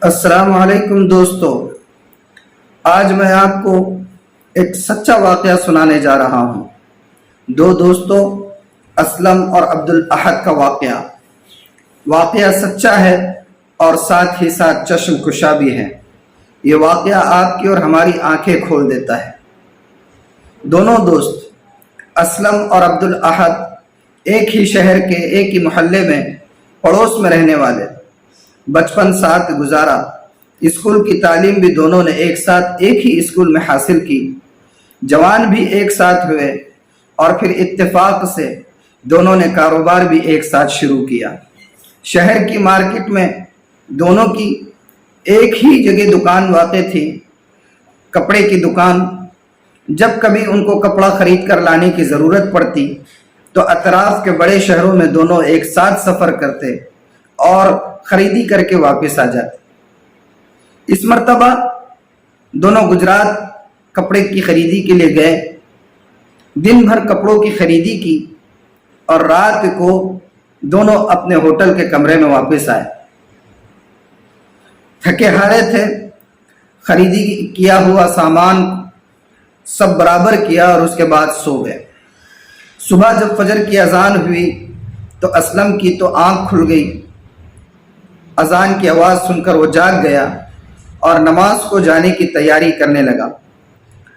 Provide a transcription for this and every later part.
السلام علیکم دوستو، آج میں آپ کو ایک سچا واقعہ سنانے جا رہا ہوں۔ دو دوستوں اسلم اور عبدالاحد کا واقعہ سچا ہے اور ساتھ ہی ساتھ چشم کشا بھی ہے۔ یہ واقعہ آپ کی اور ہماری آنکھیں کھول دیتا ہے۔ دونوں دوست اسلم اور عبدالاحد ایک ہی شہر کے ایک ہی محلے میں پڑوس میں رہنے والے، بچپن ساتھ گزارا، اسکول کی تعلیم بھی دونوں نے ایک ساتھ ایک ہی اسکول میں حاصل کی، جوان بھی ایک ساتھ ہوئے اور پھر اتفاق سے دونوں نے کاروبار بھی ایک ساتھ شروع کیا۔ شہر کی مارکیٹ میں دونوں کی ایک ہی جگہ دکان واقع تھی، کپڑے کی دکان۔ جب کبھی ان کو کپڑا خرید کر لانے کی ضرورت پڑتی تو اطراف کے بڑے شہروں میں دونوں ایک ساتھ سفر کرتے اور خریدی کر کے واپس آ جاتے۔ اس مرتبہ دونوں گجرات کپڑے کی خریدی کے لیے گئے، دن بھر کپڑوں کی خریدی کی اور رات کو دونوں اپنے ہوٹل کے کمرے میں واپس آئے۔ تھکے ہارے تھے، خریدی کیا ہوا سامان سب برابر کیا اور اس کے بعد سو گئے۔ صبح جب فجر کی اذان ہوئی تو اسلم کی تو آنکھ کھل گئی۔ اذان کی آواز سن کر وہ جاگ گیا اور نماز کو جانے کی تیاری کرنے لگا،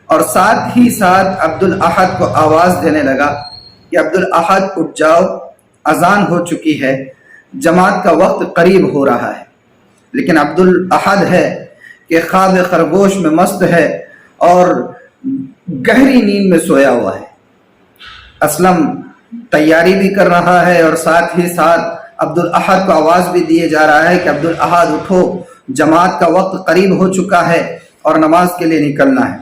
اور ساتھ ہی ساتھ عبدالاحد کو آواز دینے لگا کہ عبدالاحد اٹھ جاؤ، اذان ہو چکی ہے، جماعت کا وقت قریب ہو رہا ہے۔ لیکن عبدالاحد ہے کہ خواب خرگوش میں مست ہے اور گہری نیند میں سویا ہوا ہے۔ اسلم تیاری بھی کر رہا ہے اور ساتھ ہی ساتھ عبدالاحد کو آواز بھی دیے جا رہا ہے کہ عبدالاحد اٹھو، جماعت کا وقت قریب ہو چکا ہے اور نماز کے لیے نکلنا ہے۔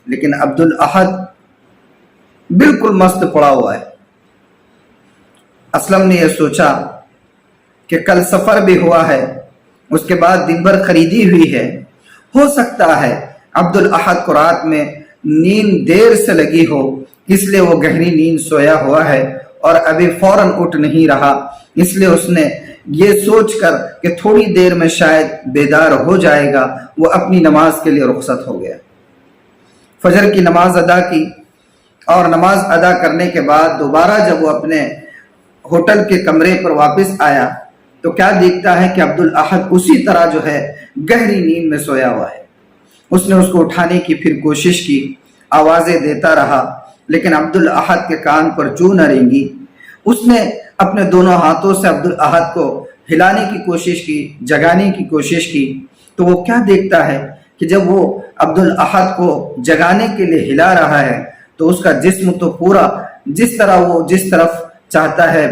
لیکن عبدالاحد بالکل مست پڑا ہوا ہے۔ اسلم نے یہ سوچا کہ کل سفر بھی ہوا ہے، اس کے بعد دن بھر خریدی ہوئی ہے، ہو سکتا ہے عبدالاحد کو رات میں نیند دیر سے لگی ہو، اس لیے وہ گہری نیند سویا ہوا ہے اور ابھی فوراً اٹھ نہیں رہا۔ اس لیے اس نے یہ سوچ کر کہ تھوڑی دیر میں شاید بیدار ہو جائے گا، وہ اپنی نماز کے لیے رخصت ہو گیا۔ فجر کی نماز ادا کی اور نماز ادا کرنے کے بعد دوبارہ جب وہ اپنے ہوٹل کے کمرے پر واپس آیا تو کیا دیکھتا ہے کہ عبدالاحد اسی طرح جو ہے گہری نیند میں سویا ہوا ہے۔ اس نے اس کو اٹھانے کی پھر کوشش کی، آوازیں دیتا رہا، لیکن عبدالاحد کے کان پر جو نہ رینگی۔ اس نے اپنے دونوں ہاتھوں سے عبدالاحد کو ہلانے کی کوشش کی، جگانے کی کوشش کی، تو وہ کیا دیکھتا ہے کہ جب وہ عبدالاحد کو جگانے کے لیے ہلا رہا ہے تو اس کا جسم تو پورا جس طرح وہ جس طرف چاہتا ہے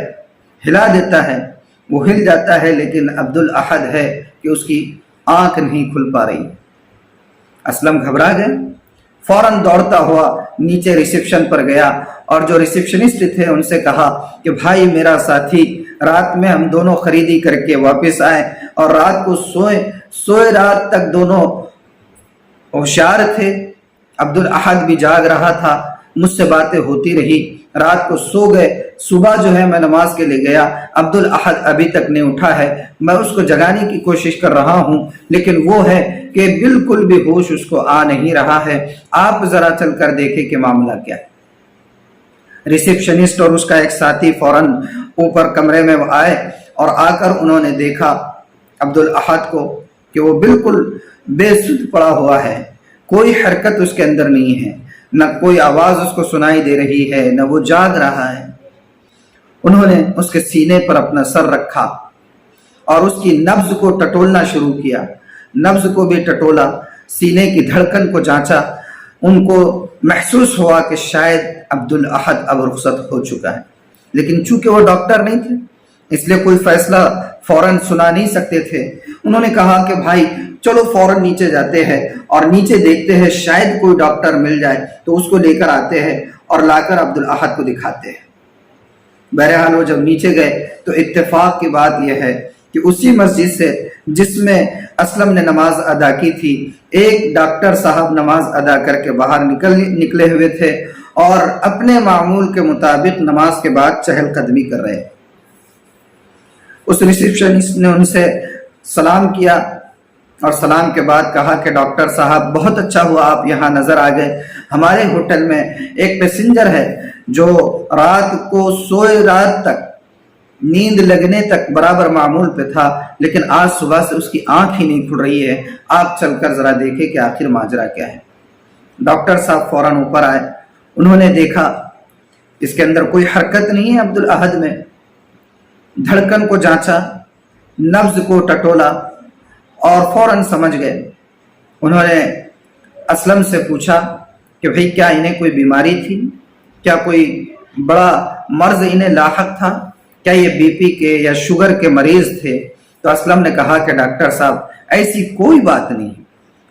ہلا دیتا ہے وہ ہل جاتا ہے، لیکن عبدالاحد ہے کہ اس کی آنکھ نہیں کھل پا رہی۔ اسلم گھبرا گئے، فوراً دوڑتا ہوا نیچے ریسیپشن پر گیا اور جو ریسیپشنسٹ تھے ان سے کہا کہ بھائی میرا ساتھی، رات میں ہم دونوں خریدی کر کے واپس آئے اور رات کو سوئے رات تک دونوں ہوشیار تھے، عبدالاحد بھی جاگ رہا تھا، مجھ سے باتیں ہوتی رہی، رات کو سو گئے، صبح جو ہے میں نماز کے لیے گیا، عبدالاحد ابھی تک نہیں اٹھا ہے، میں اس کو جگانے کی کوشش کر رہا ہوں لیکن وہ ہے کہ بالکل بھی ہوش اس کو آ نہیں رہا ہے، آپ ذرا چل کر دیکھیں کہ معاملہ کیا ہے۔ ریسیپشنسٹ اور اس کا ایک ساتھی فوراً اوپر کمرے میں آئے اور آ کر انہوں نے دیکھا عبدالاحد کو کہ وہ بالکل بے سدھ پڑا ہوا ہے، کوئی حرکت اس کے اندر نہیں ہے، نہ کوئی آواز اس کو سنائی دے رہی ہے، نہ وہ جاگ رہا ہے۔ انہوں نے اس کے سینے پر اپنا سر رکھا اور اس کی نبض کو ٹٹولنا شروع کیا، نبض کو بھی ٹٹولا، سینے کی دھڑکن کو جانچا۔ ان کو محسوس ہوا کہ شاید عبدالاحد اب رخصت ہو چکا ہے، لیکن چونکہ وہ ڈاکٹر نہیں تھے اس لیے کوئی فیصلہ فوراً سنا نہیں سکتے تھے۔ انہوں نے کہا کہ بھائی چلو فوراً نیچے جاتے ہیں اور نیچے دیکھتے ہیں، شاید کوئی ڈاکٹر مل جائے تو اس کو لے کر آتے ہیں اور لا کر عبدالاحد کو دکھاتے ہیں۔ بہرحال وہ جب نیچے گئے تو اتفاق کی بات یہ ہے کہ اسی مسجد سے جس میں اسلم نے نماز ادا کی تھی، ایک ڈاکٹر صاحب نماز ادا کر کے باہر نکلے ہوئے تھے اور اپنے معمول کے مطابق نماز کے بعد چہل قدمی کر رہے۔ اس ریسیپشنسٹ نے ان سے سلام کیا اور سلام کے بعد کہا کہ ڈاکٹر صاحب بہت اچھا ہوا آپ یہاں نظر آ گئے. ہمارے ہوٹل میں ایک پیسنجر ہے جو رات کو سوئے رات تک نیند لگنے تک برابر معمول پہ تھا، لیکن آج صبح سے اس کی آنکھ ہی نہیں کھل رہی ہے. آپ چل کر ذرا دیکھیں کہ آخر ماجرا کیا ہے. ڈاکٹر صاحب فوراً اوپر آئے. انہوں نے دیکھا اس کے اندر کوئی حرکت نہیں ہے عبدالاحد میں. دھڑکن کو جانچا، نبض کو ٹٹولا اور فوراً سمجھ گئے. انہوں نے اسلم سے پوچھا کہ بھئی کیا انہیں کوئی بیماری تھی، کیا کوئی بڑا مرض انہیں لاحق تھا، کیا یہ بی پی کے یا شوگر کے مریض تھے؟ تو اسلم نے کہا کہ ڈاکٹر صاحب ایسی کوئی بات نہیں،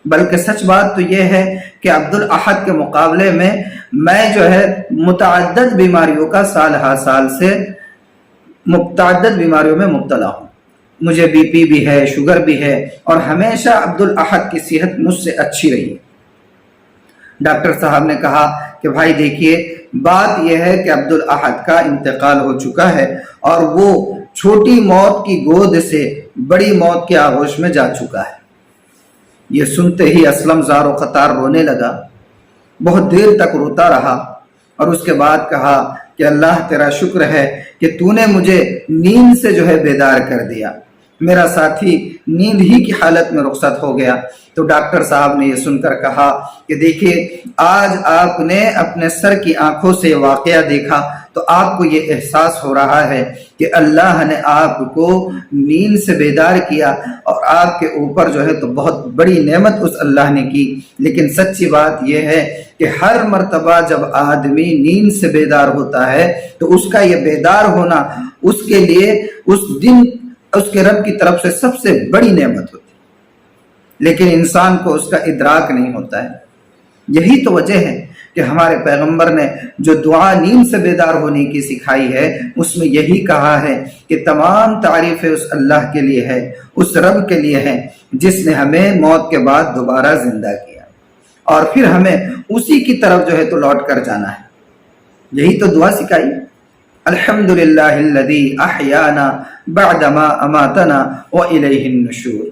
بلکہ سچ بات تو یہ ہے کہ عبدالاحد کے مقابلے میں جو ہے متعدد بیماریوں کا سال ہر سال سے متعدد بیماریوں میں مبتلا ہوں. مجھے بی پی بھی ہے، شوگر بھی ہے، اور ہمیشہ عبدالاحد کی صحت مجھ سے اچھی رہی ہے. ڈاکٹر صاحب نے کہا کہ بھائی دیکھیے بات یہ ہے کہ عبدالاحد کا انتقال ہو چکا ہے اور وہ چھوٹی موت کی گود سے بڑی موت کے آغوش میں جا چکا ہے. یہ سنتے ہی اسلم زار و خطار رونے لگا. بہت دیر تک روتا رہا اور اس کے بعد کہا کہ اللہ تیرا شکر ہے کہ تو نے مجھے نیند سے جو ہے بیدار کر دیا. میرا ساتھی نیند ہی کی حالت میں رخصت ہو گیا. تو ڈاکٹر صاحب نے یہ سن کر کہا کہ دیکھیے آج آپ نے اپنے سر کی آنکھوں سے یہ واقعہ دیکھا تو آپ کو یہ احساس ہو رہا ہے کہ اللہ نے آپ کو نیند سے بیدار کیا اور آپ کے اوپر جو ہے تو بہت بڑی نعمت اس اللہ نے کی. لیکن سچی بات یہ ہے کہ ہر مرتبہ جب آدمی نیند سے بیدار ہوتا ہے تو اس کا یہ بیدار ہونا اس کے لیے اس دن اس کے رب کی طرف سے سب سے بڑی نعمت ہوتی ہے، لیکن انسان کو اس کا ادراک نہیں ہوتا ہے. یہی تو وجہ ہے کہ ہمارے پیغمبر نے جو دعا نیند سے بیدار ہونے کی سکھائی ہے اس میں یہی کہا ہے کہ تمام تعریفیں اس اللہ کے لیے ہے، اس رب کے لیے ہے جس نے ہمیں موت کے بعد دوبارہ زندہ کیا اور پھر ہمیں اسی کی طرف جو ہے تو لوٹ کر جانا ہے. یہی تو دعا سکھائی. الحمدللہ الذی احیانا بعدما اماتنا والیہ النشور.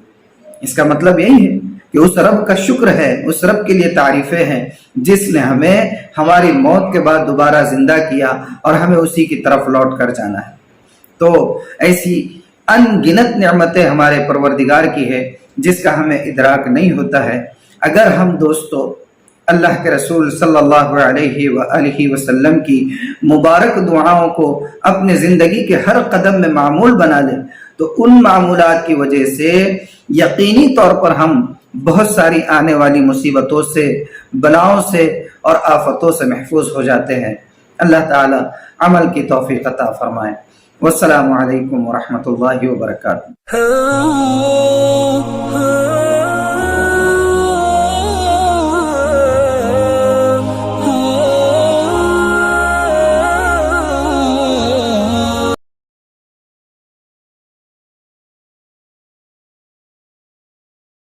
اس کا مطلب یہی ہے کہ اس رب کا شکر ہے، اس رب کے لیے تعریفیں ہیں جس نے ہمیں ہماری موت کے بعد دوبارہ زندہ کیا اور ہمیں اسی کی طرف لوٹ کر جانا ہے. تو ایسی ان گنت نعمتیں ہمارے پروردگار کی ہے جس کا ہمیں ادراک نہیں ہوتا ہے. اگر ہم دوستو اللہ کے رسول صلی اللہ علیہ وآلہ وسلم کی مبارک دعاؤں کو اپنے زندگی کے ہر قدم میں معمول بنا لیں تو ان معمولات کی وجہ سے یقینی طور پر ہم بہت ساری آنے والی مصیبتوں سے، بلاؤں سے اور آفتوں سے محفوظ ہو جاتے ہیں. اللہ تعالی عمل کی توفیق عطا فرمائے. والسلام علیکم ورحمۃ اللہ وبرکاتہ.